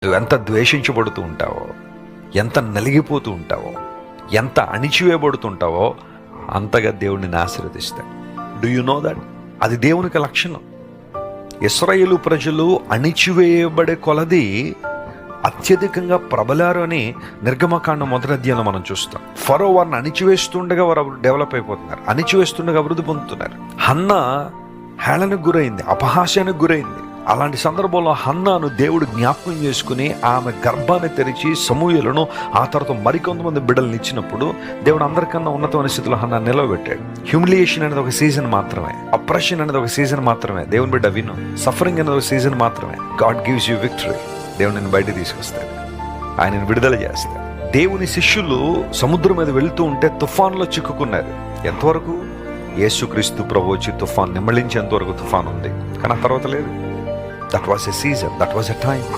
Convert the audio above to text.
నువ్వు ఎంత ద్వేషించబడుతూ ఉంటావో, ఎంత నలిగిపోతూ ఉంటావో, ఎంత అణిచివేయబడుతుంటావో అంతగా దేవుడిని ఆశీర్వదిస్తాడు. Do you know that? అది దేవునికి లక్షణం. ఇశ్రాయేలు ప్రజలు అణిచివేయబడే కొలది అత్యధికంగా ప్రబలారు అని నిర్గమకాండం 1వ అధ్యాయంలో మనం చూస్తాం. ఫరో వారిని అణిచివేస్తుండగా వారు డెవలప్ అయిపోతున్నారు, అణిచివేస్తుండగా అభివృద్ధి పొందుతున్నారు. హన్నా హేళనకు గురైంది, అపహాస్యానికి గురైంది. అలాంటి సందర్భంలో హన్నాను దేవుడు జ్ఞాపకం చేసుకుని ఆమె గర్భాన్ని తెరిచి సమూయేలును ఆ తర్వాత మరికొంతమంది బిడ్డలను ఇచ్చినప్పుడు దేవుడు అందరికన్నా ఉన్నతమైన స్థితిలో హన్నా నిలవబెట్టాడు. హ్యూమిలియేషన్ అనేది ఒక సీజన్ మాత్రమే, అప్రెషన్ అనేది ఒక సీజన్ మాత్రమే. దేవుని బిడ్డ విను, సఫరింగ్ అనేది ఒక సీజన్ మాత్రమే. God gives you victory. దేవుడు నిన్ను బయట తీసుకొస్తాడు, ఆయనను విడుదల చేస్తాడు. దేవుని శిష్యులు సముద్రం మీద వెళ్తూ ఉంటే తుఫాన్లో చిక్కుకున్నారు. ఎంతవరకు? యేసుక్రీస్తు ప్రభు వచ్చి తుఫాన్ నిమ్మళించేంతవరకు తుఫాన్ ఉంది, కానీ ఆ తర్వాత లేదు. That was a season, that was a time.